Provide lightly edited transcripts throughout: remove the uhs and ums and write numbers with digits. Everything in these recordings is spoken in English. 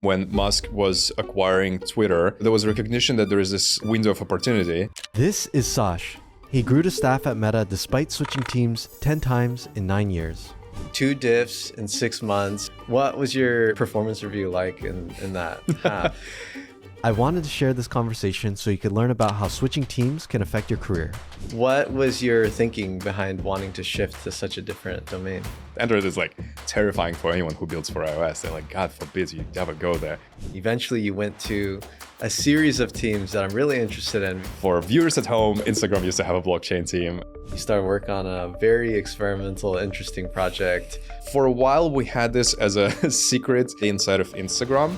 When Musk was acquiring Twitter, there was a recognition that there is this window of opportunity. This is Sash. He grew to staff at Meta despite switching teams 10 times in 9 years. 2 diffs in 6 months. What was your performance review like in that half? I wanted to share this conversation so you could learn about how switching teams can affect your career. What was your thinking behind wanting to shift to such a different domain? Android is like terrifying for anyone who builds for iOS. They're like, God forbid you ever go there. Eventually you went to a series of teams that I'm really interested in. For viewers at home, Instagram used to have a blockchain team. You started work on a very experimental, interesting project. For a while, we had this as a secret inside of Instagram.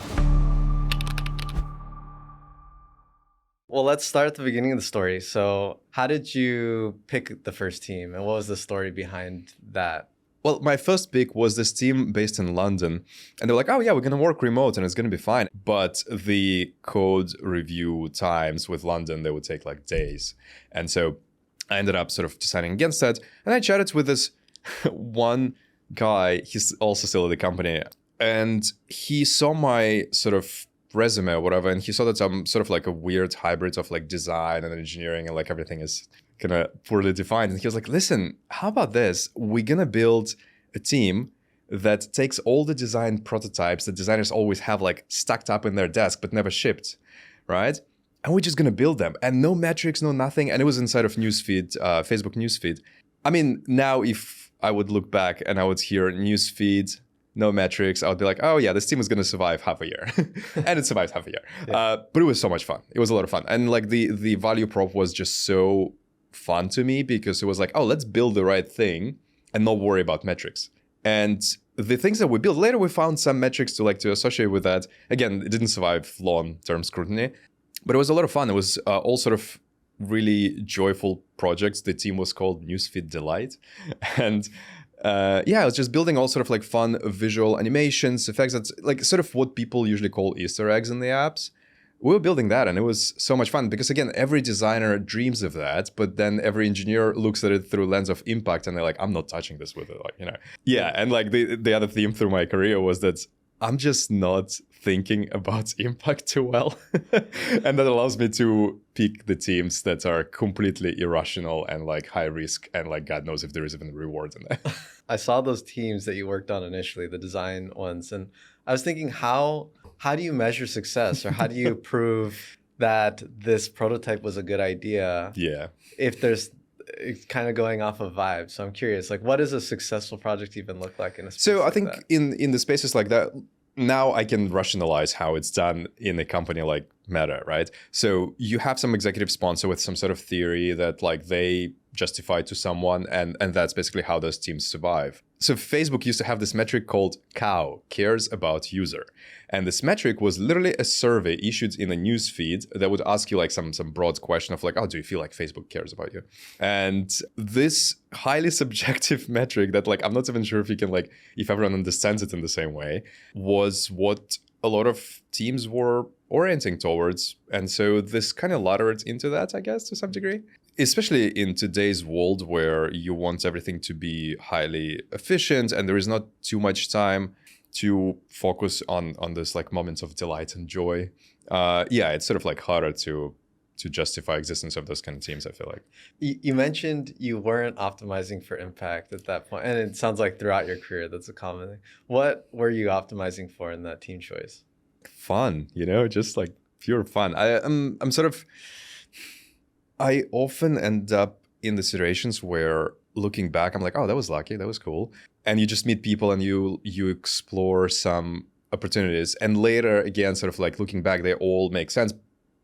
Well, let's start at the beginning of the story. So how did you pick the first team and what was the story behind that? Well, my first pick was this team based in London. And they're like, oh yeah, we're going to work remote and it's going to be fine. But the code review times with London, they would take like days. And so I ended up sort of deciding against that. And I chatted with this one guy. He's also still at the company. And he saw my sort of resume or whatever, and he saw that I'm sort of like a weird hybrid of like design and engineering, and like everything is kind of poorly defined. And he was like, listen, how about this? We're gonna build a team that takes all the design prototypes that designers always have like stacked up in their desk but never shipped, right? And we're just gonna build them, and no metrics, no nothing. And it was inside of Newsfeed, Facebook Newsfeed. I mean, now if I would look back and I would hear Newsfeed, no metrics, I would be like, oh yeah, this team is going to survive half a year. And it survived half a year. Yeah. But it was so much fun. It was a lot of fun. And like the value prop was just so fun to me because it was like, oh, let's build the right thing and not worry about metrics. And the things that we built, later we found some metrics to associate with that. Again, it didn't survive long-term scrutiny, but it was a lot of fun. It was all sort of really joyful projects. The team was called Newsfeed Delight. And yeah, I was just building all sort of like fun visual animations, effects, that's like sort of what people usually call Easter eggs in the apps. We were building that and it was so much fun because again, every designer dreams of that, but then every engineer looks at it through a lens of impact and they're like, I'm not touching this with it, like, you know. Yeah, and like the other theme through my career was that I'm just not thinking about impact too well. And that allows me to pick the teams that are completely irrational and like high risk and like God knows if there is even reward in that. I saw those teams that you worked on initially, the design ones, and I was thinking, how do you measure success, or how do you prove that this prototype was a good idea? Yeah. If there's it's kind of going off of vibes. So I'm curious, like, what does a successful project even look like in a space So I like think that? in the spaces like that, now I can rationalize how it's done in a company like Meta, right? So you have some executive sponsor with some sort of theory that like they justify to someone, and that's basically how those teams survive. So Facebook used to have this metric called CAU, cares about user. And this metric was literally a survey issued in a news feed that would ask you like some broad question of like, oh, do you feel like Facebook cares about you? And this highly subjective metric that like, I'm not even sure if you can like, if everyone understands it in the same way, was what a lot of teams were orienting towards. And so this kind of laddered into that, I guess, to some degree. Especially in today's world where you want everything to be highly efficient and there is not too much time to focus on this like moments of delight and joy. Yeah, it's sort of like harder to justify existence of those kind of teams, I feel like. You mentioned you weren't optimizing for impact at that point, and it sounds like throughout your career that's a common thing. What were you optimizing for in that team choice? Fun, you know, just like pure fun. I'm sort of, I often end up in the situations where looking back, I'm like, oh, that was lucky, that was cool. And you just meet people and you explore some opportunities. And later, again, sort of like looking back, they all make sense,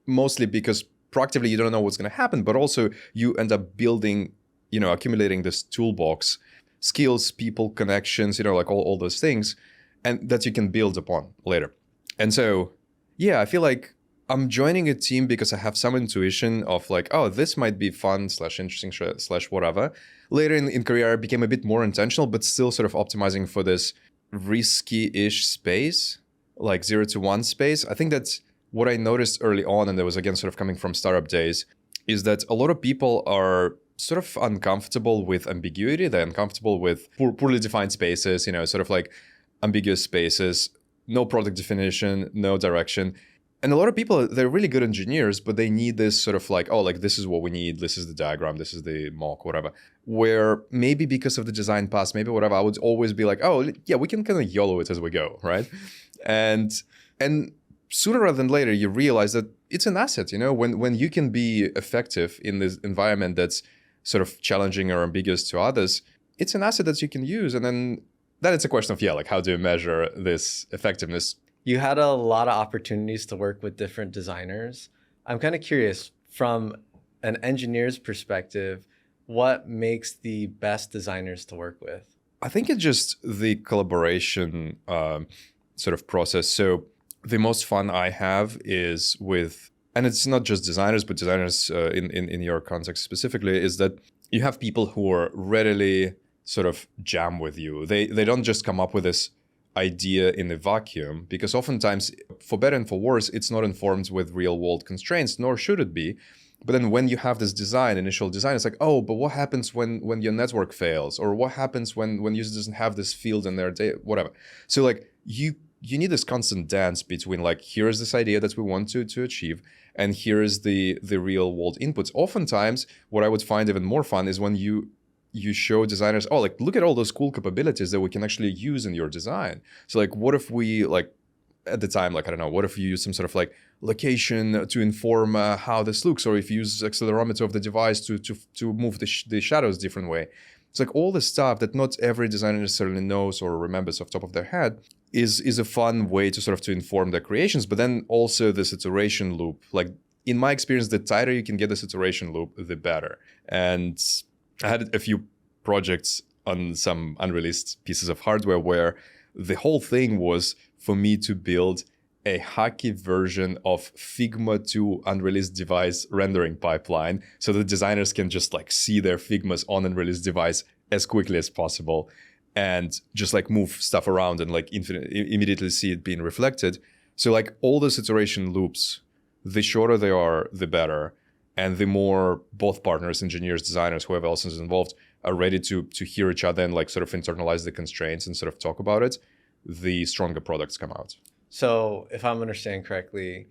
mostly because proactively you don't know what's going to happen, but also you end up building, you know, accumulating this toolbox, skills, people, connections, you know, like all those things, and that you can build upon later. And so, yeah, I feel like I'm joining a team because I have some intuition of like, oh, this might be fun / interesting / whatever. Later in career, I became a bit more intentional, but still sort of optimizing for this risky-ish space, like 0 to 1 space. I think that's what I noticed early on, and that was again sort of coming from startup days, is that a lot of people are sort of uncomfortable with ambiguity. They're uncomfortable with poorly defined spaces, you know, sort of like ambiguous spaces. no product definition, no direction. And a lot of people, they're really good engineers, but they need this sort of like, oh, like this is what we need. This is the diagram. This is the mock, whatever. Where maybe because of the design past, maybe whatever, I would always be like, oh, yeah, we can kind of YOLO it as we go, right? And sooner rather than later, you realize that it's an asset, when you can be effective in this environment that's sort of challenging or ambiguous to others, it's an asset that you can use. And then it's a question of, like, how do you measure this effectiveness? You had a lot of opportunities to work with different designers. I'm kind of curious, from an engineer's perspective, what makes the best designers to work with? I think it's just the collaboration sort of process. So the most fun I have is with, and it's not just designers, but designers in your context specifically, is that you have people who are readily sort of jam with you. They don't just come up with this idea in a vacuum, because oftentimes, for better and for worse, it's not informed with real world constraints, nor should it be. But then when you have this initial design, it's like, oh, but what happens when your network fails? Or what happens when user doesn't have this field in their data, whatever. So like you need this constant dance between like, here is this idea that we want to achieve, and here is the real world inputs. Oftentimes, what I would find even more fun is when you show designers, oh, like, look at all those cool capabilities that we can actually use in your design. So like, what if we, like, at the time, like, I don't know, what if you use some sort of like location to inform how this looks, or if you use accelerometer of the device to move the shadows different way. It's like all the stuff that not every designer necessarily knows or remembers off the top of their head is a fun way to sort of to inform their creations. But then also this iteration loop, like in my experience, the tighter you can get this iteration loop, the better. And I had a few projects on some unreleased pieces of hardware where the whole thing was for me to build a hacky version of Figma 2 unreleased device rendering pipeline, so the designers can just like see their Figmas on unreleased device as quickly as possible and just like move stuff around and like immediately see it being reflected. So like all those iteration loops, the shorter they are, the better. And the more both partners, engineers, designers, whoever else is involved, are ready to hear each other and like sort of internalize the constraints and sort of talk about it, the stronger products come out. So if I'm understanding correctly,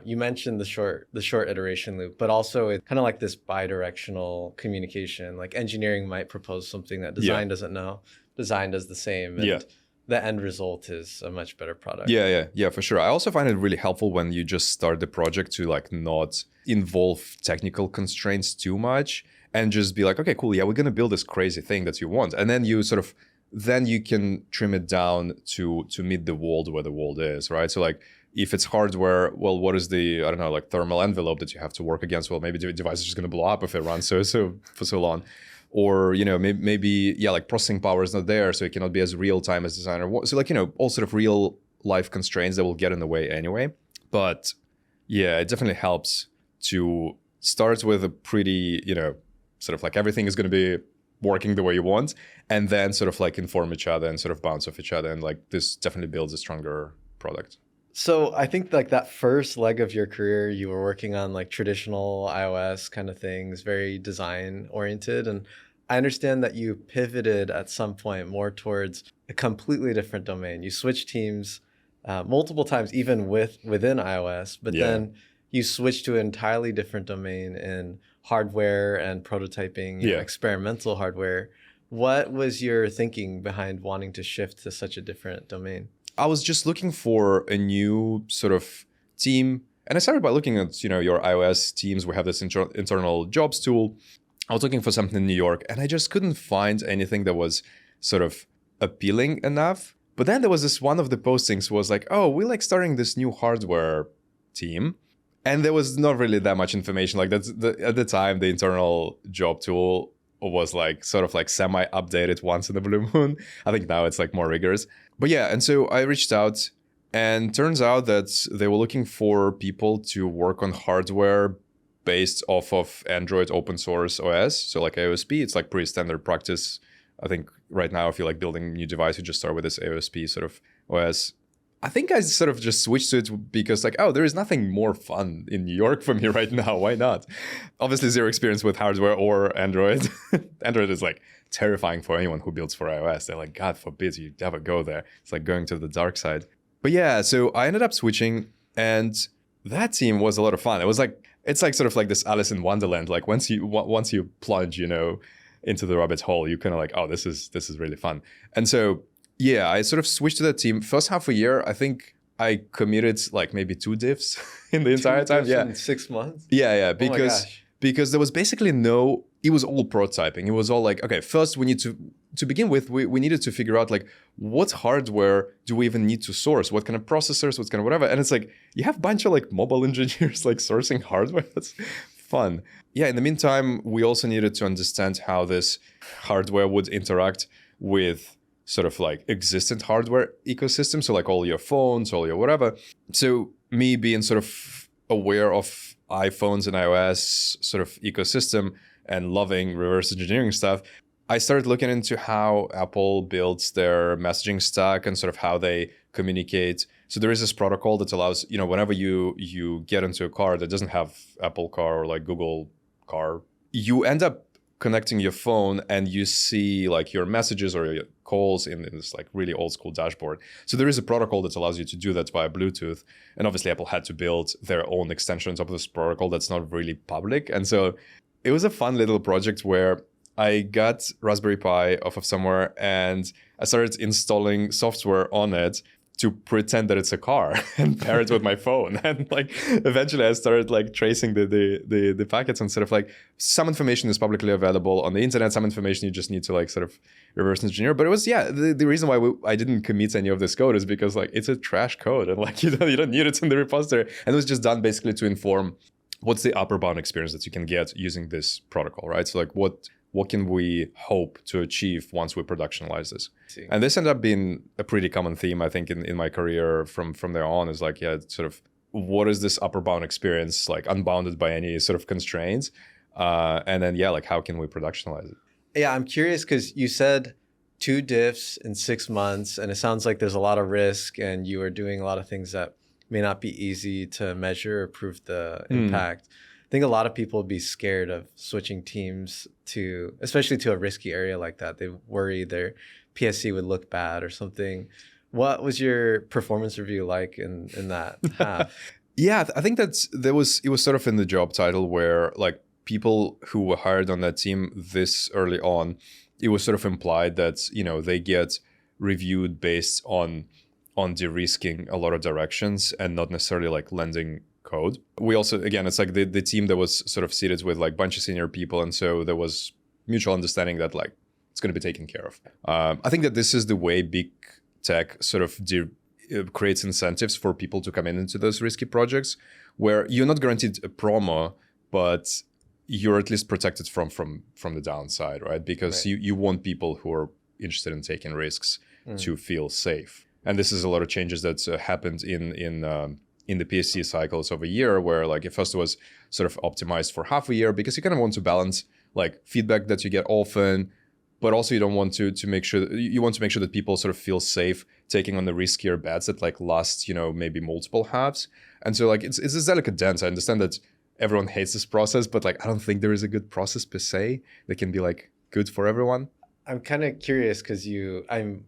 you mentioned the short iteration loop, but also it's kind of like this bi-directional communication. Like engineering might propose something that design doesn't know. Design does the same. And the end result is a much better product. Yeah, for sure. I also find it really helpful when you just start the project to like not involve technical constraints too much and just be like, okay, cool. Yeah, we're going to build this crazy thing that you want. And then you sort of, then you can trim it down to meet the world where the world is, right? So like if it's hardware, well, what is the, I don't know, like thermal envelope that you have to work against? Well, maybe the device is just going to blow up if it runs for so long. Or, maybe, like processing power is not there, so it cannot be as real time as designer. So like, all sort of real life constraints that will get in the way anyway. But yeah, it definitely helps to start with a pretty, sort of like everything is going to be working the way you want, and then sort of like inform each other and sort of bounce off each other. And like this definitely builds a stronger product. So I think like that first leg of your career, you were working on like traditional iOS kind of things, very design oriented. And I understand that you pivoted at some point more towards a completely different domain. You switched teams multiple times, even within iOS, but then you switched to an entirely different domain in hardware and prototyping, experimental hardware. What was your thinking behind wanting to shift to such a different domain? I was just looking for a new sort of team. And I started by looking at, your iOS teams. We have this internal jobs tool. I was looking for something in New York, and I just couldn't find anything that was sort of appealing enough. But then there was this one of the postings was like, oh, we're like starting this new hardware team. And there was not really that much information. Like at the time, the internal job tool was like sort of like semi-updated once in the blue moon. I think now it's like more rigorous. But yeah, and so I reached out, and turns out that they were looking for people to work on hardware based off of Android open source OS. So like AOSP, it's like pretty standard practice. I think right now, if you're like building a new device, you just start with this AOSP sort of OS. I think I sort of just switched to it because like, oh, there is nothing more fun in New York for me right now. Why not? Obviously, zero experience with hardware or Android. Android is like terrifying for anyone who builds for iOS. They're like, God forbid you ever go there. It's like going to the dark side. But yeah, so I ended up switching, and that team was a lot of fun. It was like, it's like sort of like this Alice in Wonderland. Like once you plunge, into the rabbit hole, you kind of like, oh, this is really fun. And so yeah, I sort of switched to that team. First half a year, I think I committed like maybe 2 diffs in the entire time. Yeah, in 6 months. Yeah, Oh my gosh. because there was basically it was all prototyping. It was all like, okay, first we need to begin with, we needed to figure out like what hardware do we even need to source? What kind of processors, what kind of whatever. And it's like, you have a bunch of like mobile engineers like sourcing hardware. That's fun. Yeah, in the meantime, we also needed to understand how this hardware would interact with sort of like existent hardware ecosystem. So like all your phones, all your whatever. So me being sort of aware of iPhones and iOS sort of ecosystem and loving reverse engineering stuff, I started looking into how Apple builds their messaging stack and sort of how they communicate. So there is this protocol that allows, whenever you get into a car that doesn't have Apple Car or like Google Car, you end up connecting your phone and you see like your messages or your calls in this like really old school dashboard. So there is a protocol that allows you to do that via Bluetooth. And obviously Apple had to build their own extension on top of this protocol that's not really public. And so it was a fun little project where I got Raspberry Pi off of somewhere and I started installing software on it to pretend that it's a car and pair it with my phone. And like eventually I started like tracing the packets and sort of like some information is publicly available on the internet, some information you just need to like sort of reverse engineer. But it was, the reason why I didn't commit any of this code is because like it's a trash code and like you don't need it in the repository. And it was just done basically to inform what's the upper bound experience that you can get using this protocol, right? So like what can we hope to achieve once we productionalize this? And this ended up being a pretty common theme, I think, in my career from there on, is like, sort of what is this upper bound experience, like unbounded by any sort of constraints? And then, like how can we productionalize it? Yeah, I'm curious because you said 2 diffs in 6 months, and it sounds like there's a lot of risk and you are doing a lot of things that may not be easy to measure or prove the impact. I think a lot of people would be scared of switching teams especially to a risky area like that. They worry their PSC would look bad or something. What was your performance review like in that half? Yeah, I think that it was sort of in the job title where like people who were hired on that team this early on, it was sort of implied that, they get reviewed based on de-risking a lot of directions and not necessarily like lending code. We also, again, it's like the team that was sort of seated with like a bunch of senior people. And so there was mutual understanding that like it's going to be taken care of. I think that this is the way big tech sort of creates incentives for people to come into those risky projects where you're not guaranteed a promo, but you're at least protected from the downside, right? Because you want people who are interested in taking risks to feel safe. And this is a lot of changes that happened in the PSC cycles of a year, where like at first it was sort of optimized for half a year because you kind of want to balance like feedback that you get often, but also you don't want to make sure that people sort of feel safe taking on the riskier bets that like last, maybe multiple halves. And so like it's this delicate dance. I understand that everyone hates this process, but like I don't think there is a good process per se that can be like good for everyone. I'm kind of curious because I'm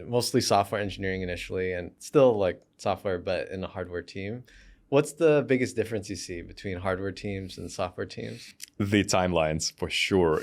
mostly software engineering initially and still like software, but in a hardware team. What's the biggest difference you see between hardware teams and software teams? The timelines, for sure.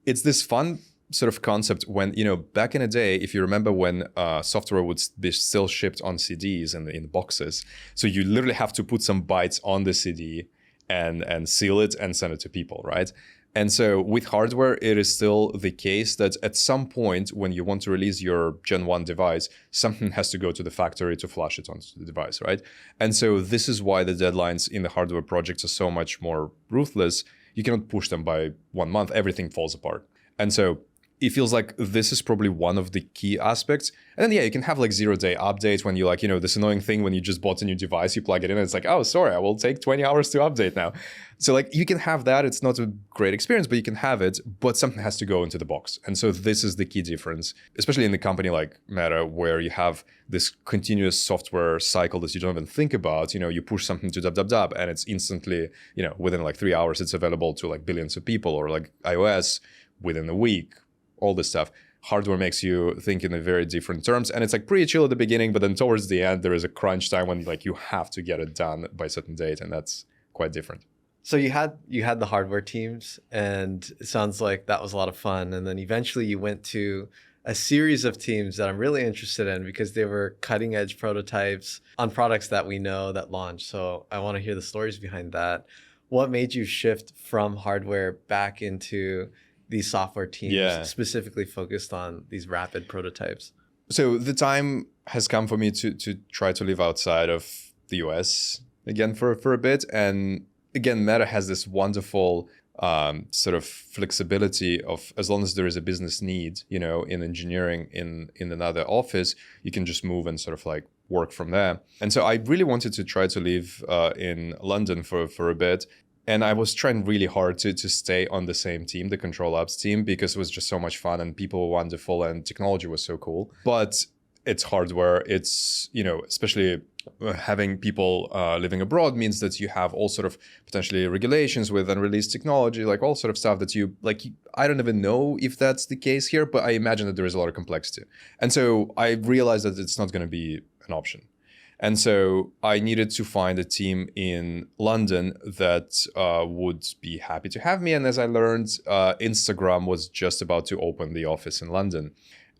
It's this fun sort of concept when, back in the day, if you remember when software would be still shipped on CDs and in boxes. So you literally have to put some bytes on the CD and seal it and send it to people, right? And so with hardware, it is still the case that at some point when you want to release your Gen 1 device, something has to go to the factory to flush it onto the device, right? And so this is why the deadlines in the hardware projects are so much more ruthless. You cannot push them by 1 month. Everything falls apart. And so it feels like this is probably one of the key aspects. And then, you can have like 0-day updates when you like, this annoying thing when you just bought a new device, you plug it in and it's like, oh, sorry, I will take 20 hours to update now. So like you can have that. It's not a great experience, but you can have it, but something has to go into the box. And so this is the key difference, especially in a company like Meta, where you have this continuous software cycle that you don't even think about. You push something to dub, and it's instantly, within like 3 hours, it's available to like billions of people, or like iOS within a week. All this stuff. hardware makes you think in a very different terms. And it's like pretty chill at the beginning, but then towards the end, there is a crunch time when like you have to get it done by a certain date. And that's quite different. So you had the hardware teams, and it sounds like that was a lot of fun. And then eventually you went to a series of teams that I'm really interested in because they were cutting edge prototypes on products that we know that launched. So I want to hear the stories behind that. What made you shift from hardware back into these software teams specifically focused on these rapid prototypes? So the time has come for me to try to live outside of the US again for a bit. And again, Meta has this wonderful sort of flexibility of, as long as there is a business need, you know, in engineering in another office, you can just move and sort of like work from there. And so I really wanted to try to live in London for a bit. And I was trying really hard to stay on the same team, the Control Labs team, because it was just so much fun and people were wonderful and technology was so cool. But it's hardware. It's, you know, especially having people living abroad means that you have all sort of potentially regulations with unreleased technology, like all sort of stuff that you like. I don't even know if that's the case here, but I imagine that there is a lot of complexity. And so I realized that it's not going to be an option. And so I needed to find a team in London that would be happy to have me. And as I learned, Instagram was just about to open the office in London.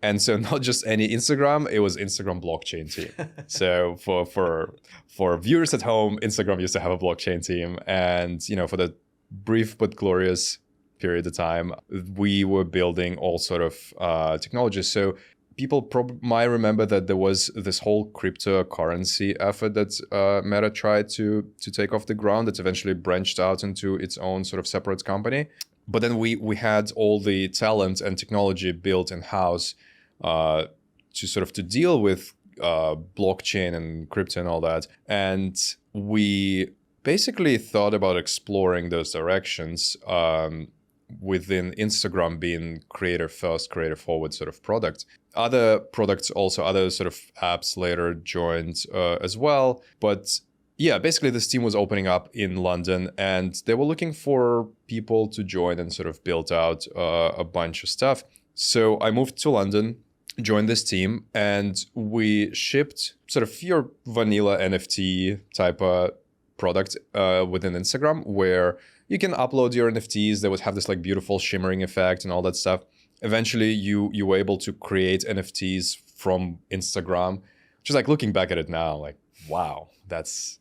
And so not just any Instagram, it was Instagram blockchain team. So for viewers at home, Instagram used to have a blockchain team. And, you know, for the brief but glorious period of time, we were building all sort of technologies. So people might remember that there was this whole cryptocurrency effort that Meta tried to take off the ground that eventually branched out into its own sort of separate company. But then we had all the talent and technology built in-house to deal with blockchain and crypto and all that. And we basically thought about exploring those directions within Instagram being creator first, creator forward sort of product. Other products also, other sort of apps later joined as well. But yeah, basically this team was opening up in London and they were looking for people to join and sort of build out a bunch of stuff. So I moved to London, joined this team, and we shipped sort of your vanilla NFT type of product within Instagram where you can upload your NFTs. They would have this like beautiful shimmering effect and all that stuff. Eventually, you were able to create NFTs from Instagram, which is like looking back at it now, like, wow,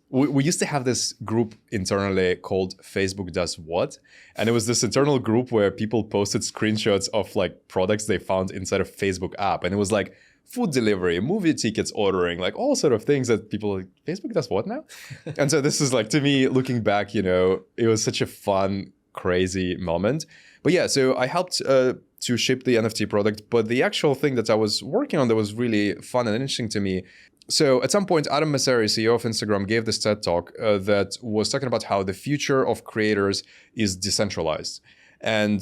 we used to have this group internally called Facebook Does What? And it was this internal group where people posted screenshots of like products they found inside of Facebook app. And it was like food delivery, movie tickets ordering, like all sort of things that people like, Facebook does what now? And so this is like, to me, looking back, you know, it was such a fun, crazy moment. But yeah, so I helped to ship the NFT product, but the actual thing that I was working on that was really fun and interesting to me. So at some point, Adam Mosseri, CEO of Instagram, gave this TED talk that was talking about how the future of creators is decentralized. And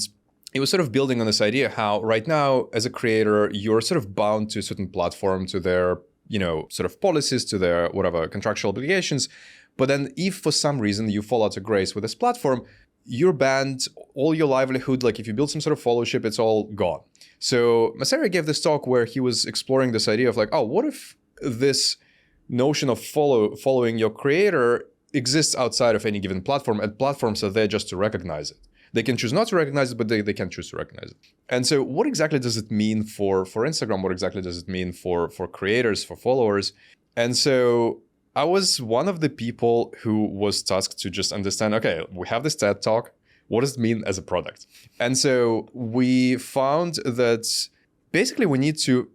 it was sort of building on this idea how right now, as a creator, you're sort of bound to a certain platform, to their, you know, sort of policies, to their whatever contractual obligations. But then if for some reason you fall out of grace with this platform, you're banned, all your livelihood, like if you build some sort of followership, it's all gone. So Mosseri gave this talk where he was exploring this idea of like, oh, what if this notion of following your creator exists outside of any given platform, and platforms are there just to recognize it. They can choose not to recognize it, but they can choose to recognize it. And so what exactly does it mean for Instagram? What exactly does it mean for creators, for followers? And so I was one of the people who was tasked to just understand, okay, we have this TED Talk. What does it mean as a product? And so we found that basically we need to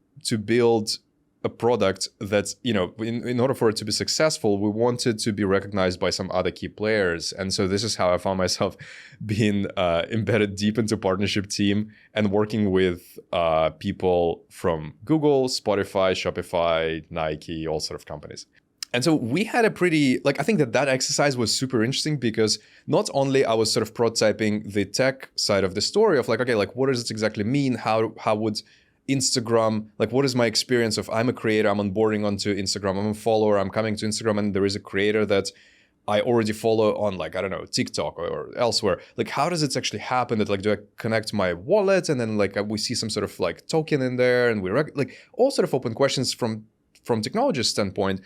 build a product that's, you know, in order for it to be successful, we wanted to be recognized by some other key players. And so this is how I found myself being embedded deep into partnership team and working with people from Google, Spotify, Shopify, Nike, all sort of companies. And so we had a pretty, like, I think that exercise was super interesting because not only I was sort of prototyping the tech side of the story of like, okay, like what does it exactly mean? How would Instagram, like what is my experience of I'm a creator, I'm onboarding onto Instagram, I'm a follower, I'm coming to Instagram and there is a creator that I already follow on like, I don't know, TikTok or elsewhere. Like, how does it actually happen that like, do I connect my wallet and then like we see some sort of like token in there and like all sort of open questions from technology standpoint.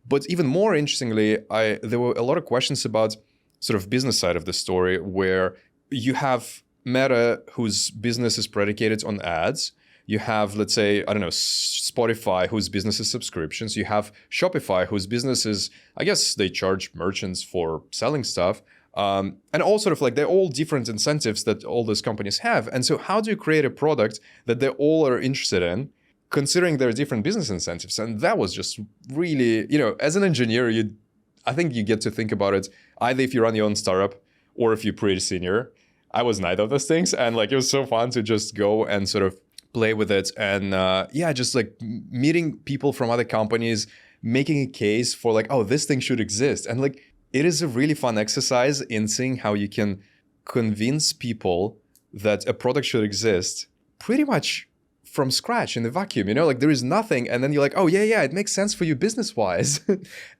But even more interestingly, there were a lot of questions about sort of business side of the story where you have Meta whose business is predicated on ads. You have, let's say, I don't know, Spotify, whose business is subscriptions. You have Shopify, whose business is, I guess they charge merchants for selling stuff. And all sort of like, they're all different incentives that all those companies have. And so how do you create a product that they all are interested in, considering their different business incentives? And that was just really, as an engineer, I think you get to think about it either if you run your own startup or if you're pretty senior. I was neither of those things. And like, it was so fun to just go and sort of play with it. And just like meeting people from other companies, making a case for like, oh, this thing should exist. And like, it is a really fun exercise in seeing how you can convince people that a product should exist pretty much from scratch in the vacuum, like there is nothing. And then you're like, oh yeah, it makes sense for you business wise.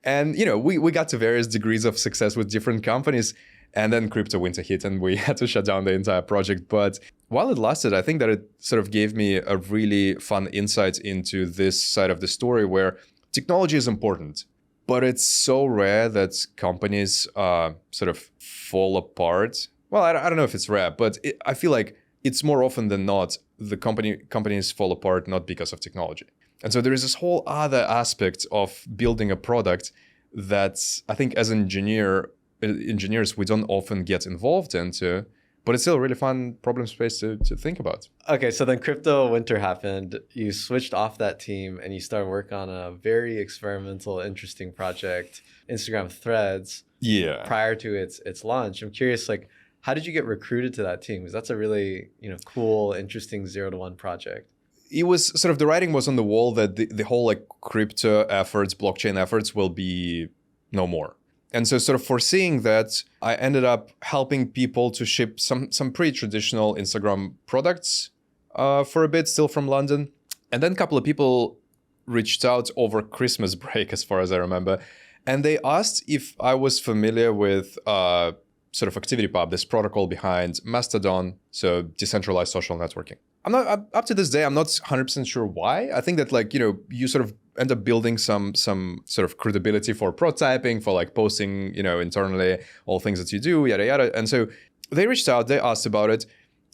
And, we got to various degrees of success with different companies. And then crypto winter hit and we had to shut down the entire project. But while it lasted, I think that it sort of gave me a really fun insight into this side of the story where technology is important, but it's so rare that companies sort of fall apart. Well, I don't know if it's rare, but I feel like it's more often than not, the companies fall apart not because of technology. And so there is this whole other aspect of building a product that I think as engineers we don't often get involved into, but it's still a really fun problem space to think about. Okay, so then crypto winter happened. You switched off that team and you started work on a very experimental, interesting project, Instagram Threads. Yeah. Prior to its launch, I'm curious, like, how did you get recruited to that team? Because that's a really cool, interesting 0 to 1 project. It was sort of, the writing was on the wall that the whole like crypto efforts, blockchain efforts will be no more. And so sort of foreseeing that, I ended up helping people to ship some pretty traditional Instagram products for a bit, still from London. And then a couple of people reached out over Christmas break, as far as I remember. And they asked if I was familiar with sort of ActivityPub, this protocol behind Mastodon, so decentralized social networking. Up to this day, I'm not 100% sure why. I think that like, you sort of end up building some sort of credibility for prototyping, for like posting, internally, all things that you do, yada, yada. And so they reached out, they asked about it.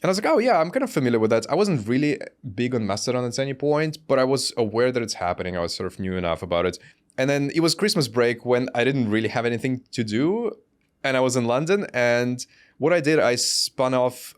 And I was like, oh yeah, I'm kind of familiar with that. I wasn't really big on Mastodon at any point, but I was aware that it's happening. I was sort of knew enough about it. And then it was Christmas break when I didn't really have anything to do. And I was in London, and what I did, I spun off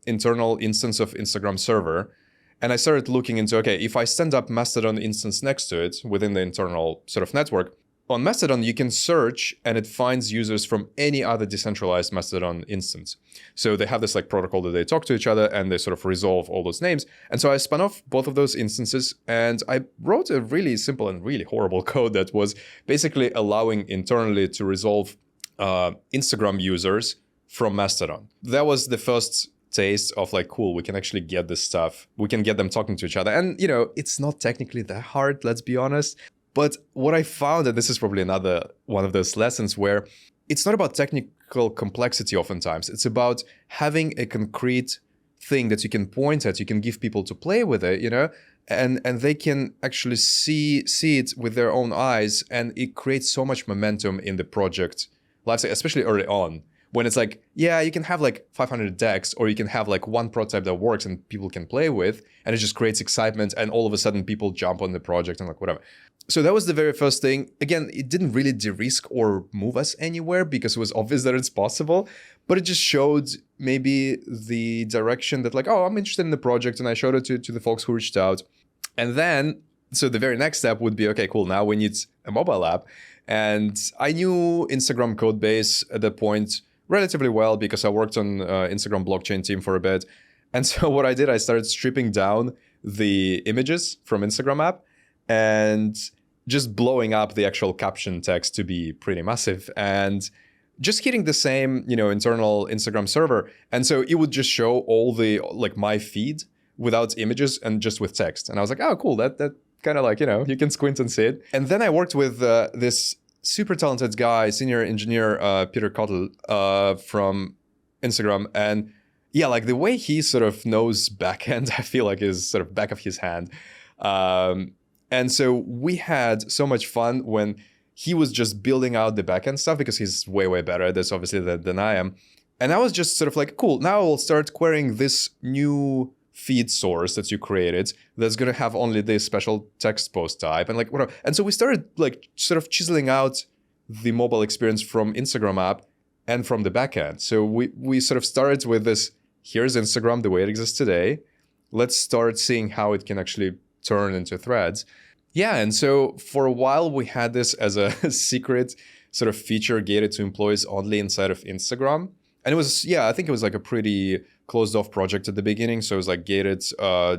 internal instance of Instagram server, and I started looking into, okay, if I stand up Mastodon instance next to it within the internal sort of network, on Mastodon, you can search and it finds users from any other decentralized Mastodon instance. So they have this like protocol that they talk to each other and they sort of resolve all those names. And so I spun off both of those instances and I wrote a really simple and really horrible code that was basically allowing internally to resolve Instagram users from Mastodon. That was the first taste of like, cool, we can actually get this stuff. We can get them talking to each other. And, it's not technically that hard, let's be honest. But what I found, and this is probably another one of those lessons where it's not about technical complexity oftentimes. It's about having a concrete thing that you can point at, you can give people to play with it, and they can actually see it with their own eyes. And it creates so much momentum in the project, let's say, especially early on. When it's like, yeah, you can have like 500 decks, or you can have like one prototype that works and people can play with, and it just creates excitement, and all of a sudden people jump on the project and like whatever. So that was the very first thing. Again, it didn't really de-risk or move us anywhere because it was obvious that it's possible, but it just showed maybe the direction that like, oh, I'm interested in the project, and I showed it to the folks who reached out. And then, so the very next step would be, okay, cool, now we need a mobile app. And I knew Instagram code base at that point relatively well because I worked on Instagram blockchain team for a bit. And so what I did, I started stripping down the images from Instagram app and just blowing up the actual caption text to be pretty massive and just hitting the same, internal Instagram server. And so it would just show all the, like my feed without images and just with text. And I was like, oh, cool. That kind of like, you can squint and see it. And then I worked with this super talented guy, senior engineer, Peter Cottle, from Instagram. And yeah, like the way he sort of knows backend, I feel like is sort of back of his hand. And so we had so much fun when he was just building out the backend stuff, because he's way, way better at this, obviously, than I am. And I was just sort of like, cool, now I'll start querying this new feed source that you created that's going to have only this special text post type and like whatever. And so we started like sort of chiseling out the mobile experience from Instagram app and from the backend. So we sort of started with this, here's Instagram the way it exists today. Let's start seeing how it can actually turn into threads. Yeah, and so for a while we had this as a secret sort of feature gated to employees only inside of Instagram. And it was, I think it was like a pretty closed off project at the beginning. So it was like gated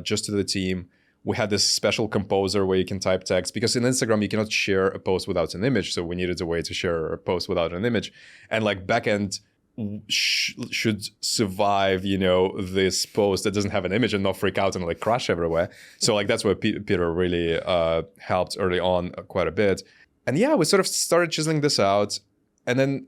just to the team. We had this special composer where you can type text, because in Instagram, you cannot share a post without an image. So we needed a way to share a post without an image. And like backend should survive, this post that doesn't have an image and not freak out and like crash everywhere. So like that's where Peter really helped early on quite a bit. And yeah, we sort of started chiseling this out. And then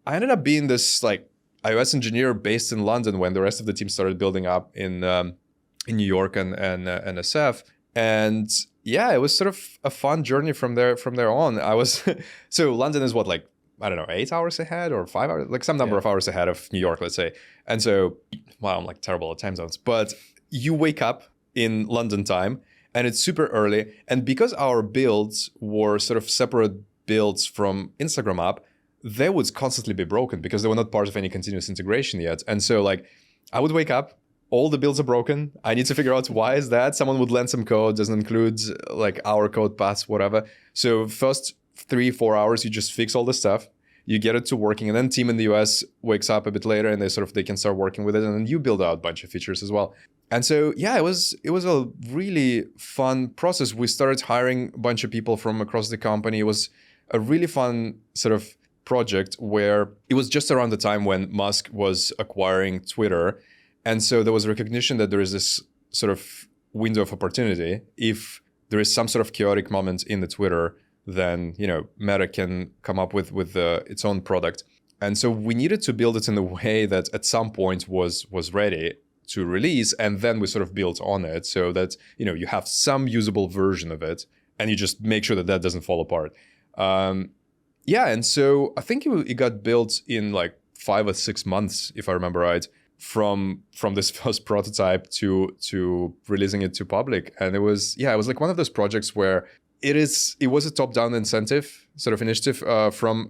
I ended up being this like iOS engineer based in London when the rest of the team started building up in New York and SF. And yeah, it was sort of a fun journey from there on. I was so London is what, like, I don't know, 8 hours ahead or 5 hours, like some number of hours ahead of New York, let's say. And so, wow, I'm like terrible at time zones. But you wake up in London time and it's super early. And because our builds were sort of separate builds from Instagram app, they would constantly be broken because they were not part of any continuous integration yet. And so like I would wake up, all the builds are broken. I need to figure out why is that. Someone would lend some code, doesn't include like our code paths, whatever. So first 3-4 hours, you just fix all the stuff. You get it to working, and then team in the US wakes up a bit later and they can start working with it, and then you build out a bunch of features as well. And so yeah, it was a really fun process. We started hiring a bunch of people from across the company. It was a really fun sort of project where it was just around the time when Musk was acquiring Twitter. And so there was recognition that there is this sort of window of opportunity. If there is some sort of chaotic moment in the Twitter, then, Meta can come up with its own product. And so we needed to build it in a way that at some point was ready to release. And then we sort of built on it so that, you have some usable version of it and you just make sure that doesn't fall apart. And so I think it got built in like 5 or 6 months, if I remember right, from this first prototype to releasing it to public. And it was like one of those projects where it was a top-down incentive sort of initiative from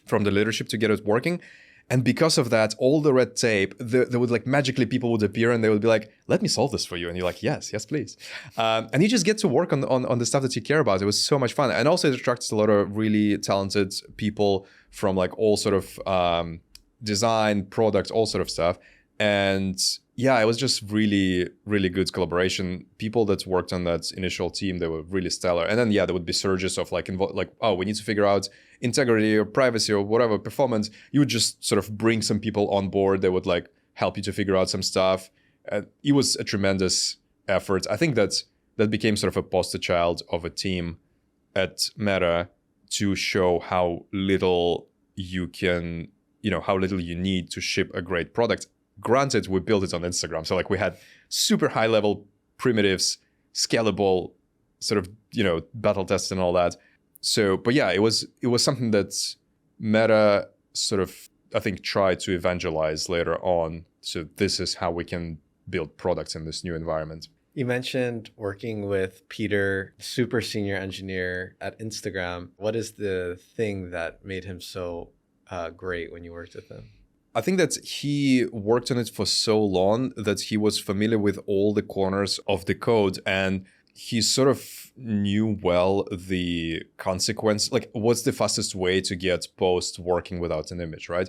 the leadership to get it working. And because of that, all the red tape, there would like magically people would appear and they would be like, let me solve this for you. And you're like, yes, please. And you just get to work on the stuff that you care about. It was so much fun. And also it attracts a lot of really talented people from like all sort of design, product, all sort of stuff. And yeah, it was just really, really good collaboration. People that worked on that initial team, they were really stellar. And then, there would be surges of like, we need to figure out integrity or privacy or whatever, performance. You would just sort of bring some people on board. They would like help you to figure out some stuff. It was a tremendous effort. I think that became sort of a poster child of a team at Meta to show how little you can, how little you need to ship a great product. Granted, we built it on Instagram. So like we had super high level primitives, scalable sort of, battle tests and all that. So, but yeah, it was something that Meta sort of, I think, tried to evangelize later on. So this is how we can build products in this new environment. You mentioned working with Peter, super senior engineer at Instagram. What is the thing that made him so great when you worked with him? I think that he worked on it for so long that he was familiar with all the corners of the code, and he sort of knew well the consequence, like what's the fastest way to get post working without an image, right?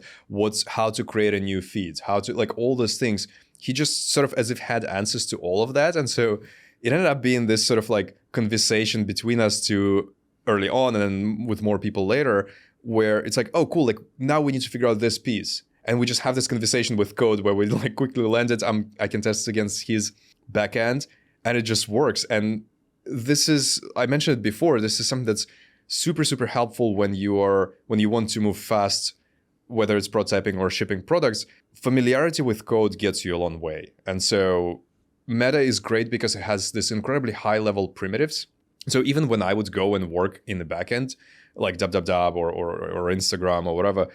How to create a new feed, how to, like, all those things. He just sort of as if had answers to all of that. And so it ended up being this sort of like conversation between us two early on and then with more people later, where it's like, oh, cool, like now we need to figure out this piece. And we just have this conversation with code where we like quickly land it. I can test against his backend and it just works. And this is, I mentioned it before, this is something that's super helpful when you want to move fast, whether it's prototyping or shipping products. Familiarity with code gets you a long way. And so Meta is great because it has this incredibly high level primitives. So even when I would go and work in the backend, like dub or Instagram or whatever,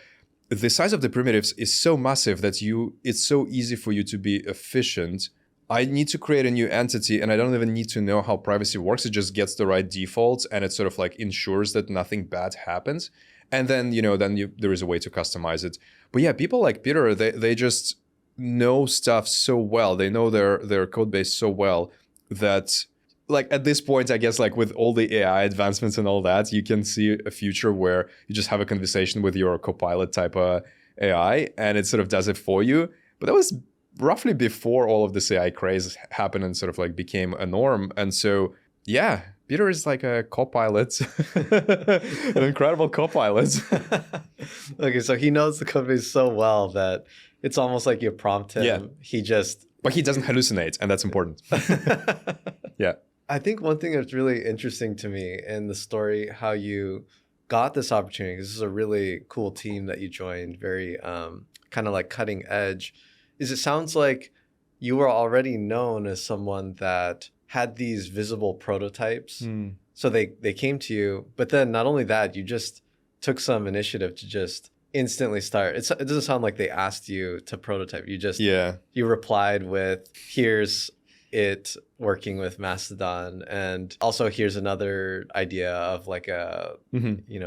the size of the primitives is so massive that it's so easy for you to be efficient. I need to create a new entity and I don't even need to know how privacy works. It just gets the right defaults and it sort of like ensures that nothing bad happens. And then, there is a way to customize it. But yeah, people like Peter, they just know stuff so well. They know their code base so well that, like, at this point, I guess, like with all the AI advancements and all that, you can see a future where you just have a conversation with your Copilot type of AI and it sort of does it for you. But that was roughly before all of this AI craze happened and sort of like became a norm. And so, yeah, Peter is like a Copilot, an incredible Copilot. Okay, so he knows the code base so well that it's almost like you prompt him. Yeah. But he doesn't hallucinate, and that's important. Yeah. I think one thing that's really interesting to me in the story, how you got this opportunity, because this is a really cool team that you joined, very kind of like cutting edge, is it sounds like you were already known as someone that had these visible prototypes. So they came to you, but then not only that, you just took some initiative to just instantly start. It doesn't sound like they asked you to prototype. You replied with, here's it working with Mastodon, and also here's another idea of like a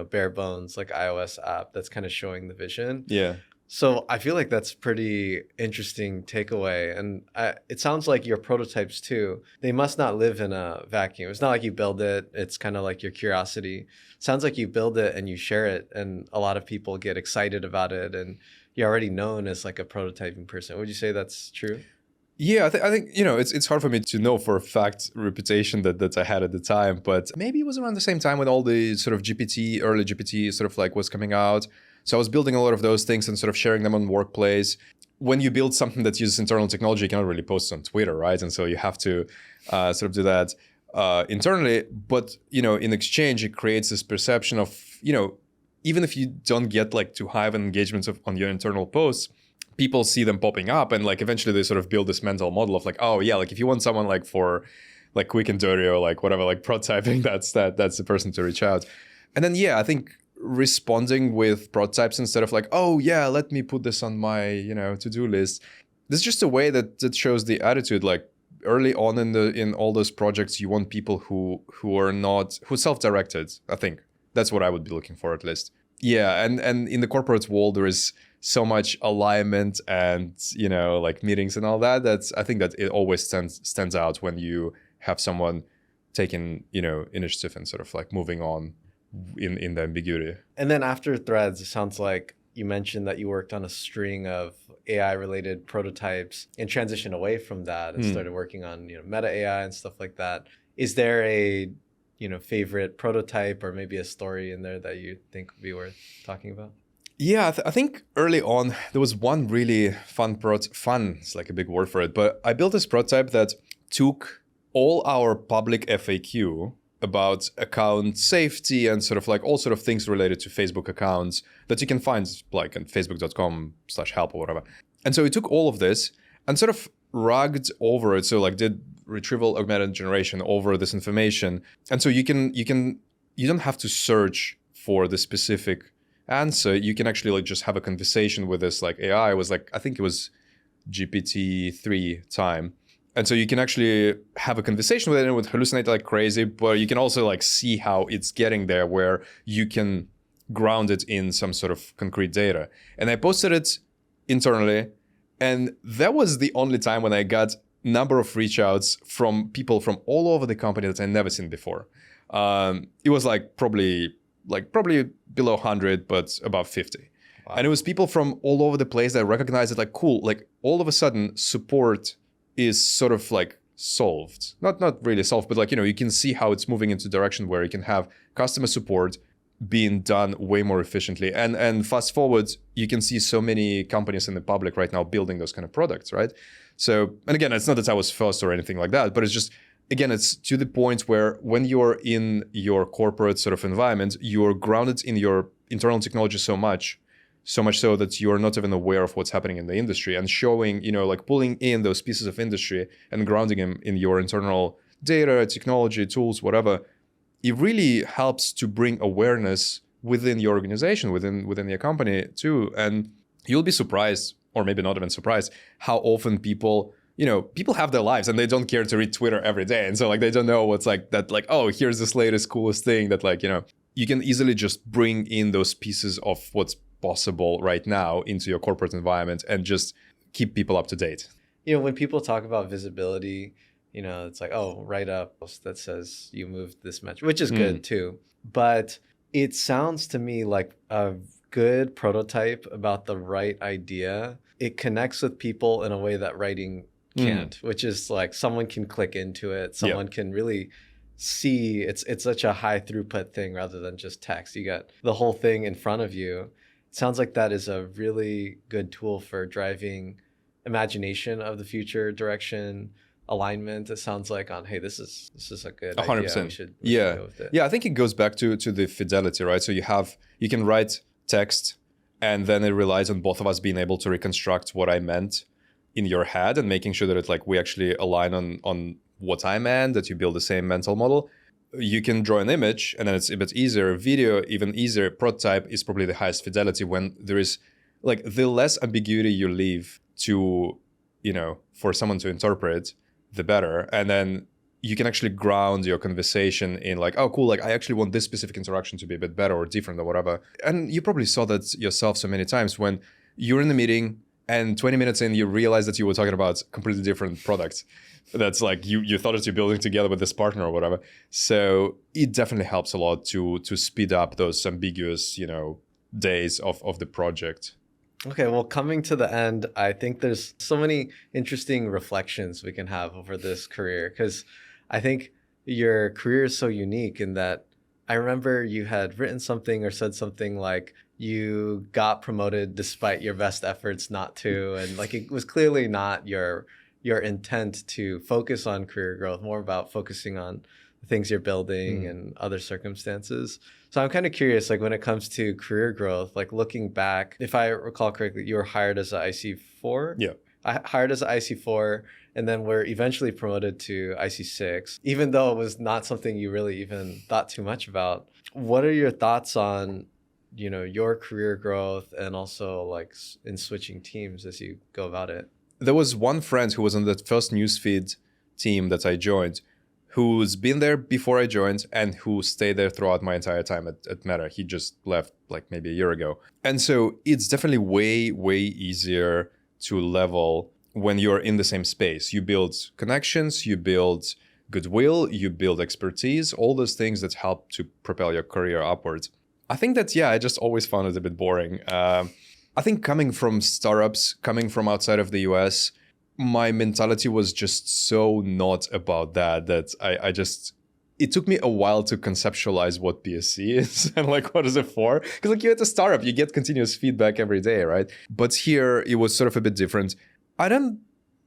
bare bones like iOS app that's kind of showing the vision. Yeah. So I feel like that's pretty interesting takeaway. And it sounds like your prototypes too, they must not live in a vacuum. It's not like you build it. It's kind of like your curiosity. Sounds like you build it and you share it, and a lot of people get excited about it, and you're already known as like a prototyping person. Would you say that's true? Yeah, I think it's hard for me to know for a fact reputation that I had at the time, but maybe it was around the same time when all the sort of early GPT sort of like was coming out. So I was building a lot of those things and sort of sharing them on Workplace. When you build something that uses internal technology, you cannot really post on Twitter, right? And so you have to sort of do that internally. But, in exchange, it creates this perception of, even if you don't get like too high of an engagement on your internal posts, people see them popping up, and like eventually they sort of build this mental model of like, oh yeah, like if you want someone like for like quick and dirty or like whatever, like prototyping, that's the person to reach out. And then I think responding with prototypes instead of like, oh yeah, let me put this on my to-do list. This is just a way that shows the attitude. Like early on in all those projects, you want people who self-directed. I think that's what I would be looking for at least. Yeah, and in the corporate world, there is so much alignment and like meetings and all that. I think that it always stands out when you have someone taking initiative and sort of like moving on in the ambiguity. And then after Threads, it sounds like you mentioned that you worked on a string of AI related prototypes and transitioned away from that and started working on Meta AI and stuff like that. Is there a favorite prototype or maybe a story in there that you think would be worth talking about? Yeah, I think early on there was one really fun it's like a big word for it, but I built this prototype that took all our public FAQ about account safety and sort of like all sort of things related to Facebook accounts that you can find like on facebook.com/help or whatever. And so it took all of this and sort of rugged over it. So like did retrieval augmented generation over this information. And so you don't have to search for the specific answer. You can actually like just have a conversation with this like AI. It was like, I think it was GPT-3 time. And so you can actually have a conversation with it and it would hallucinate like crazy, but you can also like see how it's getting there where you can ground it in some sort of concrete data. And I posted it internally, and that was the only time when I got number of reach outs from people from all over the company that I never seen before. It was like probably below 100, but above 50. Wow. And it was people from all over the place that recognized it like, cool, like all of a sudden support is sort of like solved. Not really solved, but like, you can see how it's moving into direction where you can have customer support being done way more efficiently. And fast forward, you can see so many companies in the public right now building those kind of products, right? So, and again, it's not that I was first or anything like that, but it's just again, it's to the point where when you're in your corporate sort of environment, you're grounded in your internal technology so much so that you're not even aware of what's happening in the industry, and showing, like pulling in those pieces of industry and grounding them in your internal data, technology, tools, whatever. It really helps to bring awareness within your organization, within your company too. And you'll be surprised, or maybe not even surprised, how often people have their lives and they don't care to read Twitter every day. And so like they don't know what's like that, like, oh, here's this latest coolest thing that like, you can easily just bring in those pieces of what's possible right now into your corporate environment and just keep people up to date. When people talk about visibility, it's like, oh, write up that says you moved this metric, which is good too. But it sounds to me like a good prototype about the right idea. It connects with people in a way that writing can't, which is like someone can click into it. Someone can really see it's such a high throughput thing rather than just text. You got the whole thing in front of you. It sounds like that is a really good tool for driving imagination of the future, direction, alignment. It sounds like hey, this is a good 100%. idea. We should go with it. Yeah, I think it goes back to the fidelity, right? So you can write text, and then it relies on both of us being able to reconstruct what I meant in your head and making sure that it's like we actually align on what I meant, that you build the same mental model. You can draw an image, and then it's a bit easier. Video, even easier. Prototype is probably the highest fidelity when there is like the less ambiguity you leave to, for someone to interpret, the better. And then you can actually ground your conversation in like, oh, cool, like I actually want this specific interaction to be a bit better or different or whatever. And you probably saw that yourself so many times when you're in the meeting and 20 minutes in, you realize that you were talking about completely different products. That's like you thought that you're building together with this partner or whatever. So it definitely helps a lot to speed up those ambiguous, days of the project. Okay, well, coming to the end, I think there's so many interesting reflections we can have over this career, because I think your career is so unique in that I remember you had written something or said something like you got promoted despite your best efforts not to, and like it was clearly not your intent to focus on career growth, more about focusing on the things you're building and other circumstances. So I'm kind of curious, like when it comes to career growth, like looking back, if I recall correctly, you were hired as an IC4? Yeah. I hired as an IC4 and then were eventually promoted to IC6, even though it was not something you really even thought too much about. What are your thoughts on, your career growth and also like in switching teams as you go about it? There was one friend who was on the first Newsfeed team that I joined, who's been there before I joined and who stayed there throughout my entire time at Meta. He just left like maybe a year ago. And so it's definitely way, way easier to level when you're in the same space. You build connections, you build goodwill, you build expertise, all those things that help to propel your career upwards. I think that, I just always found it a bit boring. I think coming from startups, coming from outside of the US, my mentality was just so not about that it took me a while to conceptualize what PSC is and like what is it for, because like you're at a startup, you get continuous feedback every day, right? But here it was sort of a bit different. I don't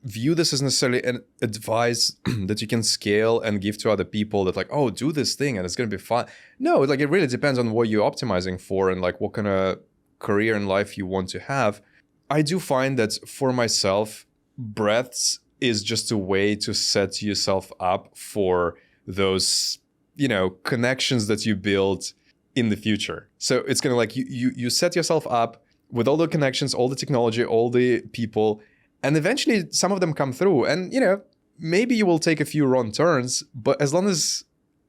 view this as necessarily an advice that you can scale and give to other people that like, oh, do this thing and it's going to be fun. No, like it really depends on what you're optimizing for and like what kind of career and life you want to have. I do find that for myself, breadths is just a way to set yourself up for those, connections that you build in the future. So it's kind of like you set yourself up with all the connections, all the technology, all the people, and eventually some of them come through. And, maybe you will take a few wrong turns, but as long as,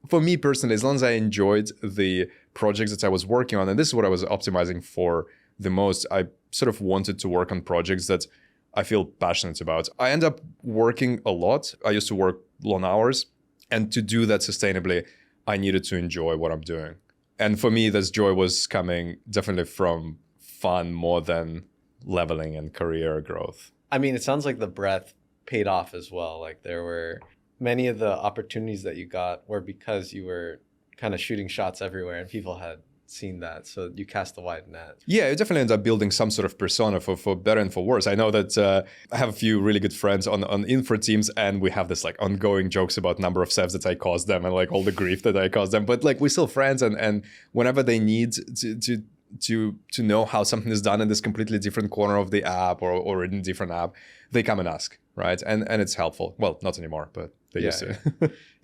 for me personally, as long as I enjoyed the projects that I was working on, and this is what I was optimizing for the most, I sort of wanted to work on projects that I feel passionate about. I end up working a lot. I used to work long hours. And to do that sustainably, I needed to enjoy what I'm doing. And for me, this joy was coming definitely from fun more than leveling and career growth. I mean, it sounds like the breadth paid off as well. Like there were many of the opportunities that you got were because you were kind of shooting shots everywhere and people had seen that. So you cast a wide net. Yeah, you definitely end up building some sort of persona for better and for worse. I know that I have a few really good friends on infra teams, and we have this like ongoing jokes about number of saves that I caused them and like all the grief that I caused them. But like we're still friends, and whenever they need to know how something is done in this completely different corner of the app or in a different app, they come and ask, right? And it's helpful. Well, not anymore, but they used to.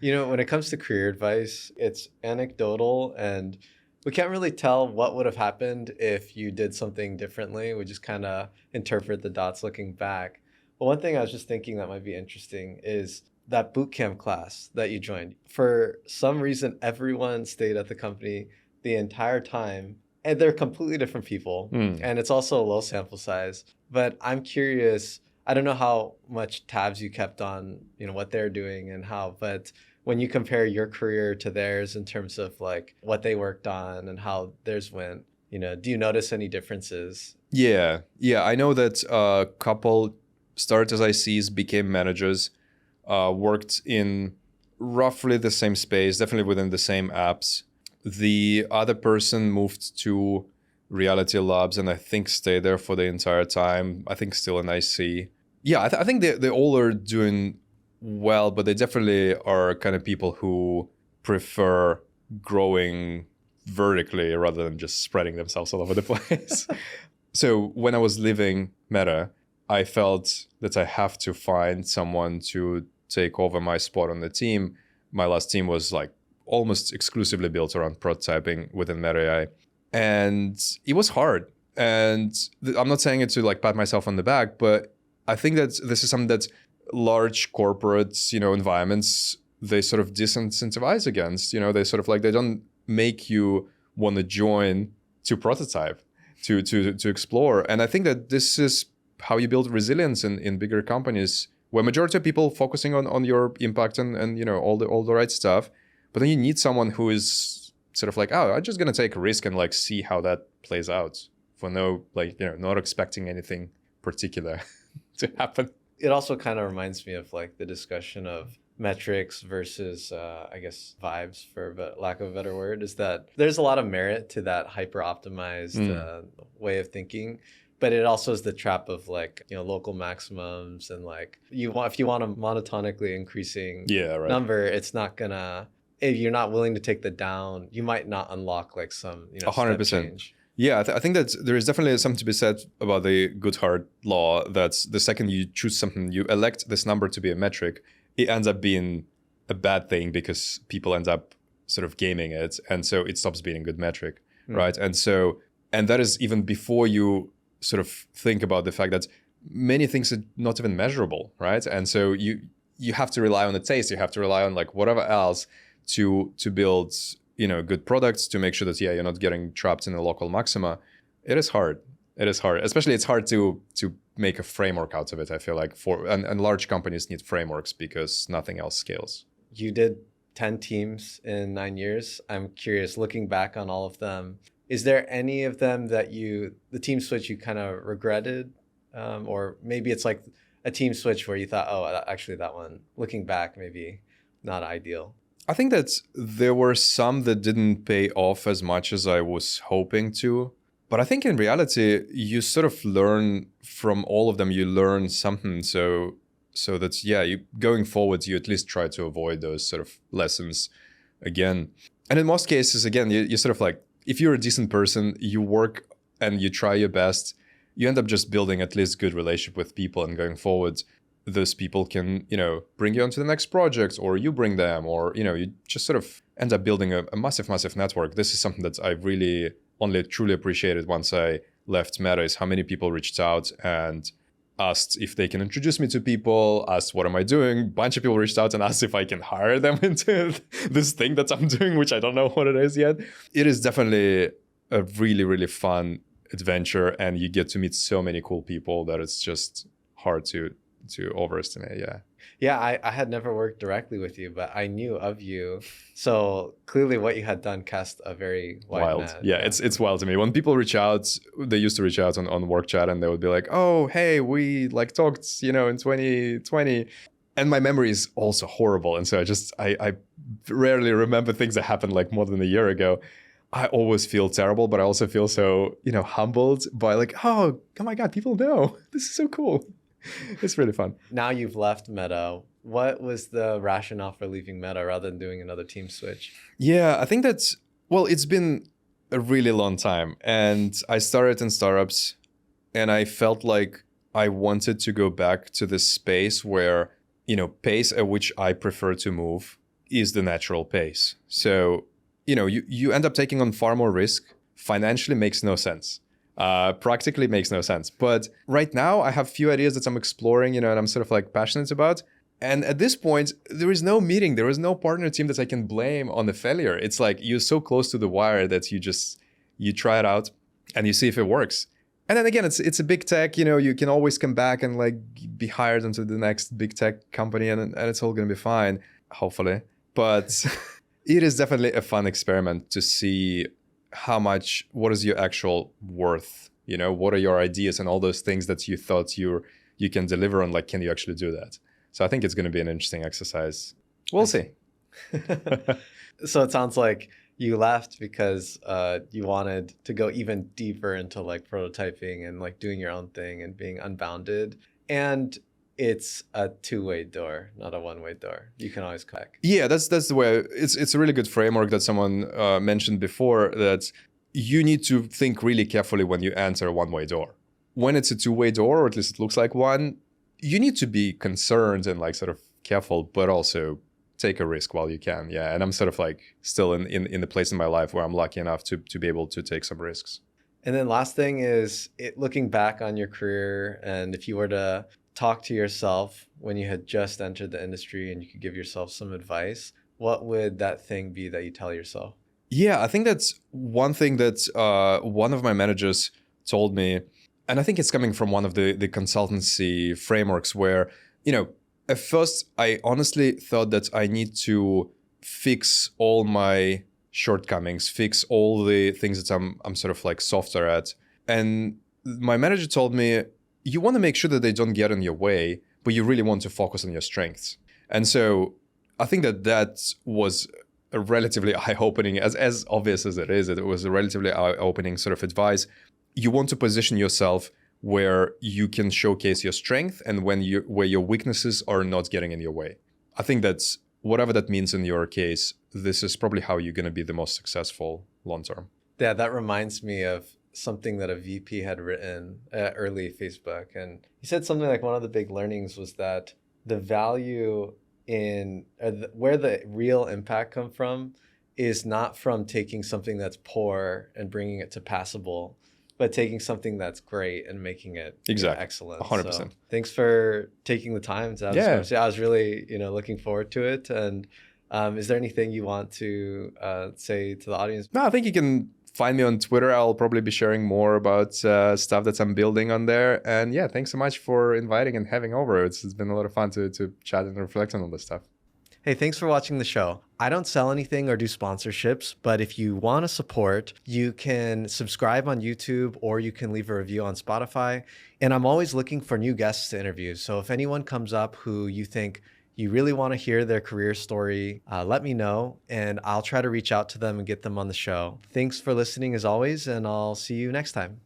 When it comes to career advice, it's anecdotal, and we can't really tell what would have happened if you did something differently. We just kind of interpret the dots looking back. But one thing I was just thinking that might be interesting is that bootcamp class that you joined. For some reason, everyone stayed at the company the entire time, and they're completely different people. And it's also a low sample size. But I'm curious, I don't know how much tabs you kept on, what they're doing and how, but when you compare your career to theirs in terms of like what they worked on and how theirs went, do you notice any differences? Yeah. I know that a couple started as ICs, became managers, worked in roughly the same space, definitely within the same apps. The other person moved to Reality Labs and I think stayed there for the entire time. I think still an IC. Yeah, I think they all are doing well, but they definitely are kind of people who prefer growing vertically rather than just spreading themselves all over the place. So when I was leaving Meta, I felt that I have to find someone to take over my spot on the team. My last team was like almost exclusively built around prototyping within Meta AI. And it was hard. And I'm not saying it to like pat myself on the back, but I think that this is something that large corporates, environments, they sort of disincentivize against. They sort of like, they don't make you want to join to prototype, to explore. And I think that this is how you build resilience in bigger companies, where majority of people focusing on your impact and all the right stuff. But then you need someone who is sort of like, oh, I'm just gonna take a risk and like see how that plays out for not expecting anything particular to happen. It also kind of reminds me of like the discussion of metrics versus, I guess, vibes, for lack of a better word, is that there's a lot of merit to that hyper optimized way of thinking. But it also is the trap of like, local maximums and like if you want a monotonically increasing number, it's not gonna, if you're not willing to take the down, you might not unlock like some, 100%. change. Yeah, I think that there is definitely something to be said about the Goodhart law. That's the second you choose something, you elect this number to be a metric, it ends up being a bad thing because people end up sort of gaming it. And so it stops being a good metric, right? And that is even before you sort of think about the fact that many things are not even measurable, right? And so you have to rely on the taste, you have to rely on like whatever else to build good products, to make sure that you're not getting trapped in a local maxima. It is hard, especially it's hard to make a framework out of it. I feel like and large companies need frameworks because nothing else scales. You did 10 teams in 9 years. I'm curious, looking back on all of them, is there any of them that the team switch you kind of regretted? Or maybe it's like a team switch where you thought, oh, actually that one, looking back, maybe not ideal. I think that there were some that didn't pay off as much as I was hoping to. But I think in reality, you sort of learn from all of them, you learn something. So that, you going forward, you at least try to avoid those sort of lessons again. And in most cases, again, you sort of like, if you're a decent person, you work and you try your best, you end up just building at least good relationship with people, and going forward, those people can, bring you onto the next project, or you bring them, or, you just sort of end up building a massive, massive network. This is something that I really only truly appreciated once I left Meta, is how many people reached out and asked if they can introduce me to people, asked what am I doing. A bunch of people reached out and asked if I can hire them into this thing that I'm doing, which I don't know what it is yet. It is definitely a really, really fun adventure, and you get to meet so many cool people that it's just hard to overestimate. Yeah, I had never worked directly with you, but I knew of you. So clearly what you had done cast a very wide net. Yeah, it's wild to me. When people reach out, they used to reach out on work chat, and they would be like, oh, hey, we like talked, in 2020. And my memory is also horrible. And so I rarely remember things that happened like more than a year ago. I always feel terrible, but I also feel so, humbled by like, oh my God, people know. This is so cool. It's really fun. Now you've left Meta. What was the rationale for leaving Meta rather than doing another team switch? Yeah, I think that's, well, it's been a really long time. And I started in startups and I felt like I wanted to go back to this space where, pace at which I prefer to move is the natural pace. So, you end up taking on far more risk. Financially makes no sense. Practically makes no sense. But right now I have few ideas that I'm exploring, and I'm sort of like passionate about. And at this point, there is no meeting. There is no partner team that I can blame on the failure. It's like you're so close to the wire that you try it out and you see if it works. And then again, it's a big tech, you can always come back and like be hired into the next big tech company and it's all going to be fine, hopefully. But it is definitely a fun experiment to see what is your actual worth, what are your ideas and all those things that you thought you can deliver on, like, can you actually do that? So I think it's going to be an interesting exercise. We'll see. So it sounds like you left because you wanted to go even deeper into like prototyping and like doing your own thing and being unbounded. And it's a two-way door, not a one-way door. You can always come back. Yeah, that's the way. It's a really good framework that someone mentioned before, that you need to think really carefully when you enter a one-way door. When it's a two-way door, or at least it looks like one, you need to be concerned and like sort of careful, but also take a risk while you can. Yeah, and I'm sort of like still in the place in my life where I'm lucky enough to be able to take some risks. And then last thing is looking back on your career, and if you were to talk to yourself when you had just entered the industry and you could give yourself some advice, what would that thing be that you tell yourself? Yeah, I think that's one thing that one of my managers told me, and I think it's coming from one of the consultancy frameworks where, at first I honestly thought that I need to fix all my shortcomings, fix all the things that I'm sort of like softer at. And my manager told me, you want to make sure that they don't get in your way, but you really want to focus on your strengths. And so I think that was a relatively eye-opening, as obvious as it is, it was a relatively eye-opening sort of advice. You want to position yourself where you can showcase your strength and where your weaknesses are not getting in your way. I think that's, whatever that means in your case, this is probably how you're going to be the most successful long-term. Yeah, that reminds me of something that a VP had written at early Facebook. And he said something like one of the big learnings was that the value in where the real impact come from is not from taking something that's poor and bringing it to passable, but taking something that's great and making it excellent. 100%. So thanks for taking the time to have this conversation. I was really looking forward to it. And is there anything you want to say to the audience? No, I think you can find me on Twitter. I'll probably be sharing more about stuff that I'm building on there. And yeah, thanks so much for inviting and having over. It's been a lot of fun to chat and reflect on all this stuff. Hey, thanks for watching the show. I don't sell anything or do sponsorships, but if you want to support, you can subscribe on YouTube or you can leave a review on Spotify. And I'm always looking for new guests to interview. So if anyone comes up who you think you really want to hear their career story, let me know and I'll try to reach out to them and get them on the show. Thanks for listening as always, and I'll see you next time.